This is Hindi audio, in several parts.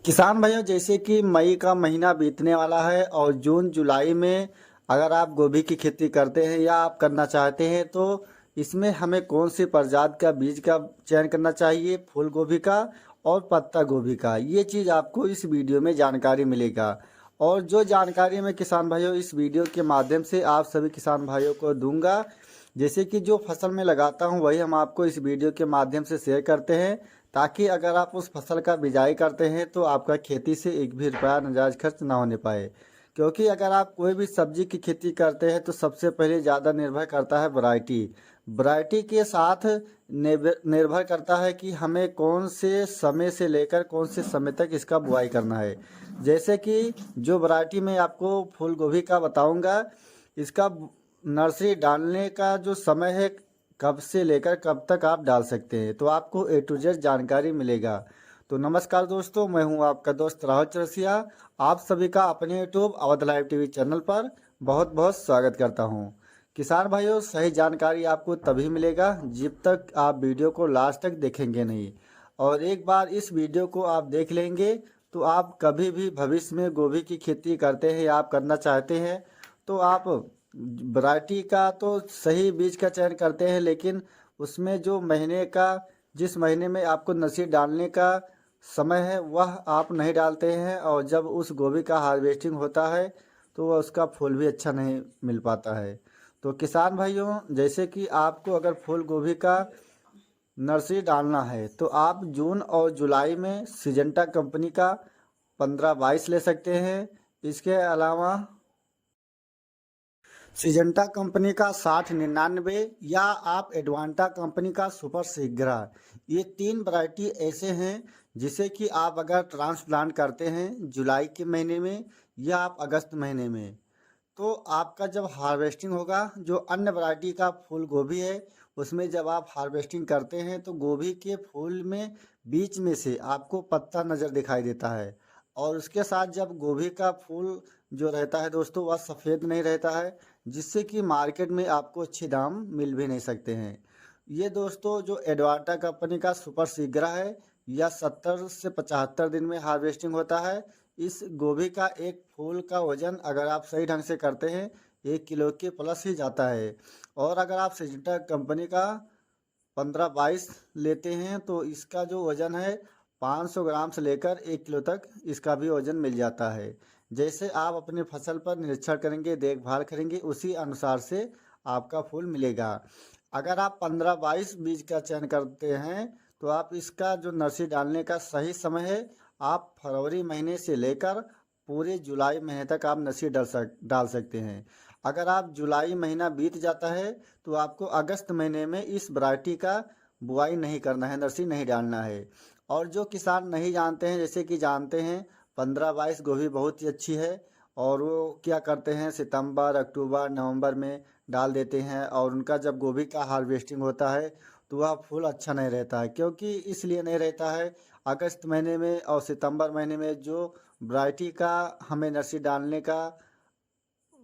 किसान भाइयों, जैसे कि मई का महीना बीतने वाला है और जून जुलाई में अगर आप गोभी की खेती करते हैं या आप करना चाहते हैं तो इसमें हमें कौन सी प्रजाति का बीज का चयन करना चाहिए, फूल गोभी का और पत्ता गोभी का, ये चीज़ आपको इस वीडियो में जानकारी मिलेगा। और जो जानकारी मैं किसान भाइयों इस वीडियो के माध्यम से आप सभी किसान भाइयों को दूंगा, जैसे कि जो फसल मैं लगाता हूं वही हम आपको इस वीडियो के माध्यम से शेयर करते हैं, ताकि अगर आप उस फसल का बिजाई करते हैं तो आपका खेती से एक भी रुपया नाजायज खर्च ना होने पाए। क्योंकि अगर आप कोई भी सब्जी की खेती करते हैं तो सबसे पहले ज़्यादा निर्भर करता है वैरायटी। वैरायटी के साथ निर्भर करता है कि हमें कौन से समय से लेकर कौन से समय तक इसका बुआई करना है। जैसे कि जो वैरायटी मैं आपको फूल गोभी का बताऊंगा, इसका नर्सरी डालने का जो समय है कब से लेकर कब तक आप डाल सकते हैं, तो आपको ए टू जेड जानकारी मिलेगा। तो नमस्कार दोस्तों, मैं हूं आपका दोस्त राहुल चौरसिया। आप सभी का अपने YouTube Awadh live TV channel पर बहुत बहुत स्वागत करता हूं। किसान भाइयों, सही जानकारी आपको तभी मिलेगा जब तक आप वीडियो को लास्ट तक देखेंगे नहीं। और एक बार इस वीडियो को आप देख लेंगे तो आप कभी भी भविष्य में गोभी की खेती करते हैं या आप करना चाहते हैं तो आप वैरायटी का तो सही बीज का चयन करते हैं, लेकिन उसमें जो महीने का, जिस महीने में आपको नर्सरी डालने का समय है वह आप नहीं डालते हैं, और जब उस गोभी का हार्वेस्टिंग होता है तो वह उसका फूल भी अच्छा नहीं मिल पाता है। तो किसान भाइयों, जैसे कि आपको अगर फूल गोभी का नर्सरी डालना है तो आप जून और जुलाई में सिजेंटा कंपनी का 15-22 ले सकते हैं। इसके अलावा सिजेंटा कंपनी का 6099 या आप एडवांटा कंपनी का सुपर सीग्रा, ये तीन वैरायटी ऐसे हैं जिसे कि आप अगर ट्रांसप्लांट करते हैं जुलाई के महीने में या आप अगस्त महीने में, तो आपका जब हार्वेस्टिंग होगा, जो अन्य वैरायटी का फूल गोभी है उसमें जब आप हार्वेस्टिंग करते हैं तो गोभी के फूल में बीच में से आपको पत्ता नज़र दिखाई देता है। और उसके साथ जब गोभी का फूल जो रहता है दोस्तों वह सफ़ेद नहीं रहता है, जिससे कि मार्केट में आपको अच्छे दाम मिल भी नहीं सकते हैं। ये दोस्तों जो एडवाटा कंपनी का सुपर सीग्रा है, यह 70 से 75 दिन में हार्वेस्टिंग होता है। इस गोभी का एक फूल का वजन अगर आप सही ढंग से करते हैं 1 किलो के प्लस ही जाता है। और अगर आप सिजेंटा कंपनी का 15-22 लेते हैं तो इसका जो वज़न है 500 ग्राम से लेकर 1 किलो तक इसका भी वज़न मिल जाता है। जैसे आप अपने फसल पर निरीक्षण करेंगे, देखभाल करेंगे, उसी अनुसार से आपका फूल मिलेगा। अगर आप 15-22 बीज का चयन करते हैं तो आप इसका जो नर्सरी डालने का सही समय है, आप फरवरी महीने से लेकर पूरे जुलाई महीने तक आप नर्सरी डाल सकते हैं। अगर आप जुलाई महीना बीत जाता है तो आपको अगस्त महीने में इस वैरायटी का बुआई नहीं करना है, नर्सरी नहीं डालना है। और जो किसान नहीं जानते हैं, जैसे कि जानते हैं 15-22 गोभी बहुत ही अच्छी है और वो क्या करते हैं सितंबर अक्टूबर नवंबर में डाल देते हैं, और उनका जब गोभी का हार्वेस्टिंग होता है तो वह फूल अच्छा नहीं रहता है। क्योंकि इसलिए नहीं रहता है, अगस्त महीने में और सितंबर महीने में जो वैरायटी का हमें नर्सरी डालने का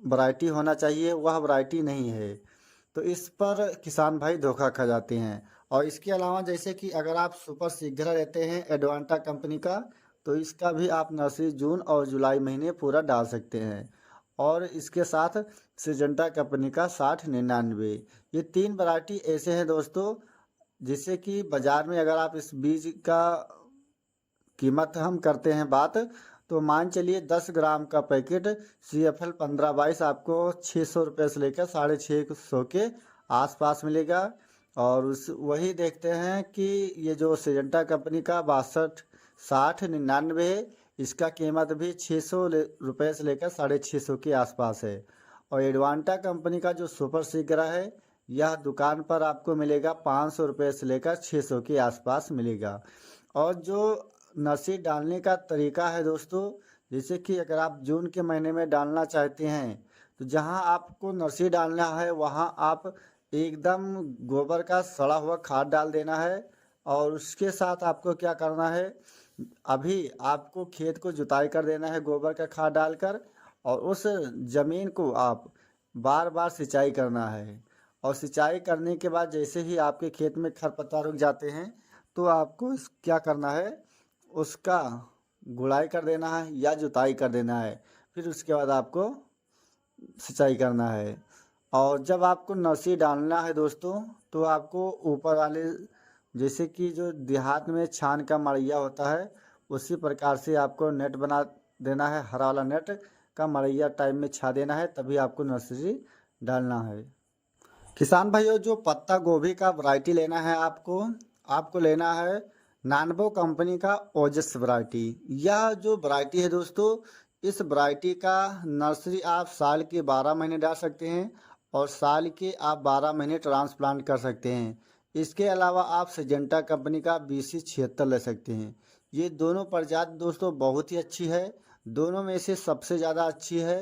वैरायटी होना चाहिए वह वैरायटी नहीं है, तो इस पर किसान भाई धोखा खा जाते हैं। और इसके अलावा जैसे कि अगर आप सुपर सीग्रा लेते हैं एडवांटा कंपनी का, तो इसका भी आप नर्सरी जून और जुलाई महीने पूरा डाल सकते हैं। और इसके साथ सिजेंटा कंपनी का 6099, ये तीन वैरायटी ऐसे हैं दोस्तों जिससे कि बाज़ार में अगर आप इस बीज का कीमत हम करते हैं बात, तो मान चलिए 10 ग्राम का पैकेट CFL 15-22 आपको 600 रुपये से लेकर 650 के आसपास मिलेगा। और उस वही देखते हैं कि ये जो सिजेंटा कंपनी का 62 6099 है, इसका कीमत भी 600 रुपये से लेकर 650 के आसपास है। और एडवांटा कंपनी का जो सुपर सीग्रा है, यह दुकान पर आपको मिलेगा 500 रुपये से लेकर 600 के आसपास मिलेगा। और जो नर्सरी डालने का तरीका है दोस्तों, जैसे कि अगर आप जून के महीने में डालना चाहते हैं तो जहां आपको नर्सरी डालना है वहां आप एकदम गोबर का सड़ा हुआ खाद डाल देना है। और उसके साथ आपको क्या करना है, अभी आपको खेत को जुताई कर देना है गोबर का खाद डालकर, और उस जमीन को आप बार बार सिंचाई करना है। और सिंचाई करने के बाद जैसे ही आपके खेत में खरपतवार रुक जाते हैं तो आपको क्या करना है, उसका गुड़ाई कर देना है या जुताई कर देना है। फिर उसके बाद आपको सिंचाई करना है। और जब आपको नर्सरी डालना है दोस्तों, तो आपको ऊपर वाले, जैसे कि जो देहात में छान का मड़ैया होता है, उसी प्रकार से आपको नेट बना देना है। हरा वाला नेट का मड़ैया टाइप में छा देना है, तभी आपको नर्सरी डालना है। किसान भाइयों, जो पत्ता गोभी का वैरायटी लेना है आपको आपको लेना है नानबो कंपनी का ओजस वैरायटी। यह जो वैरायटी है दोस्तों, इस वैरायटी का नर्सरी आप साल के 12 महीने डाल सकते हैं और साल के आप 12 महीने ट्रांसप्लांट कर सकते हैं। इसके अलावा आप सिजेंटा कंपनी का BC76 ले सकते हैं। ये दोनों प्रजाति दोस्तों बहुत ही अच्छी है। दोनों में से सबसे ज़्यादा अच्छी है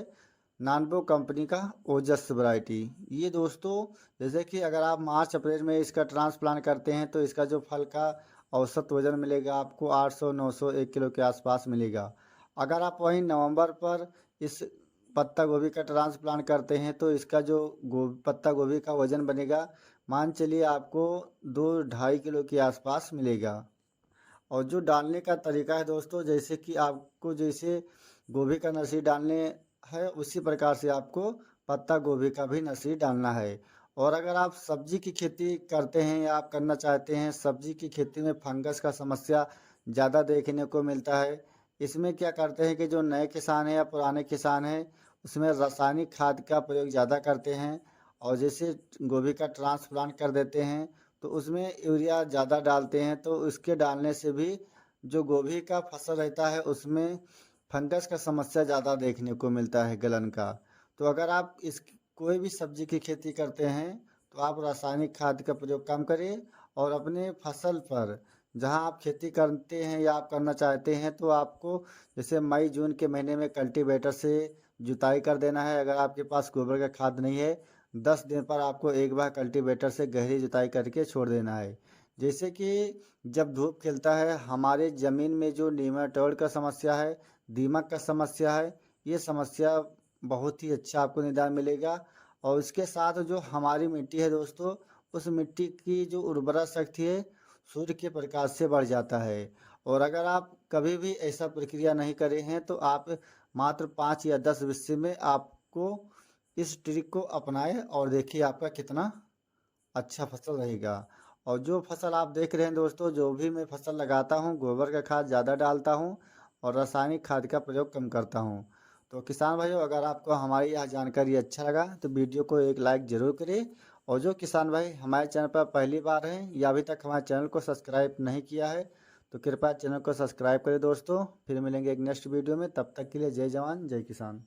नानबो कंपनी का ओजस वैरायटी। ये दोस्तों, जैसे कि अगर आप मार्च अप्रैल में इसका ट्रांसप्लांट करते हैं तो इसका जो फल का औसत वजन मिलेगा आपको 800-900 1 किलो के आसपास मिलेगा। अगर आप वहीं नवंबर पर इस पत्ता गोभी का ट्रांसप्लांट करते हैं तो इसका जो पत्ता गोभी का वजन बनेगा, मान चलिए आपको 2-2.5 किलो के आसपास मिलेगा। और जो डालने का तरीका है दोस्तों, जैसे कि आपको जैसे गोभी का नर्सरी डालने है, उसी प्रकार से आपको पत्ता गोभी का भी नर्सरी डालना है। और अगर आप सब्जी की खेती करते हैं या आप करना चाहते हैं, सब्जी की खेती में फंगस का समस्या ज़्यादा देखने को मिलता है। इसमें क्या करते हैं कि जो नए किसान हैं या पुराने किसान हैं, उसमें रासायनिक खाद का प्रयोग ज़्यादा करते हैं। और जैसे गोभी का ट्रांसप्लांट कर देते हैं तो उसमें यूरिया ज़्यादा डालते हैं, तो उसके डालने से भी जो गोभी का फसल रहता है उसमें फंगस का समस्या ज़्यादा देखने को मिलता है, गलन का। तो अगर आप इस कोई भी सब्जी की खेती करते हैं तो आप रासायनिक खाद का प्रयोग कम करें और अपने फसल पर जहां आप खेती करते हैं या आप करना चाहते हैं तो आपको जैसे मई जून के महीने में कल्टीवेटर से जुताई कर देना है। अगर आपके पास गोबर का खाद नहीं है, 10 दिन पर आपको एक बार कल्टीवेटर से गहरी जुताई करके छोड़ देना है। जैसे कि जब धूप खिलता है, हमारे ज़मीन में जो नीमाटोड का समस्या है, दीमक का समस्या है, ये समस्या बहुत ही अच्छा आपको निदान मिलेगा। और उसके साथ जो हमारी मिट्टी है दोस्तों, उस मिट्टी की जो उर्वरा शक्ति है सूर्य के प्रकाश से बढ़ जाता है। और अगर आप कभी भी ऐसा प्रक्रिया नहीं करे हैं तो आप मात्र 5 या 10 विषय में आपको इस ट्रिक को अपनाएं और देखिए आपका कितना अच्छा फसल रहेगा। और जो फसल आप देख रहे हैं दोस्तों, जो भी मैं फसल लगाता हूँ, गोबर का खाद ज़्यादा डालता हूँ और रासायनिक खाद का प्रयोग कम करता हूँ। तो किसान भाइयों, अगर आपको हमारी यह जानकारी अच्छा लगा तो वीडियो को एक लाइक ज़रूर करें। और जो किसान भाई हमारे चैनल पर पहली बार हैं या अभी तक हमारे चैनल को सब्सक्राइब नहीं किया है, तो कृपया चैनल को सब्सक्राइब करें दोस्तों। फिर मिलेंगे एक नेक्स्ट वीडियो में, तब तक के लिए जय जवान जय किसान।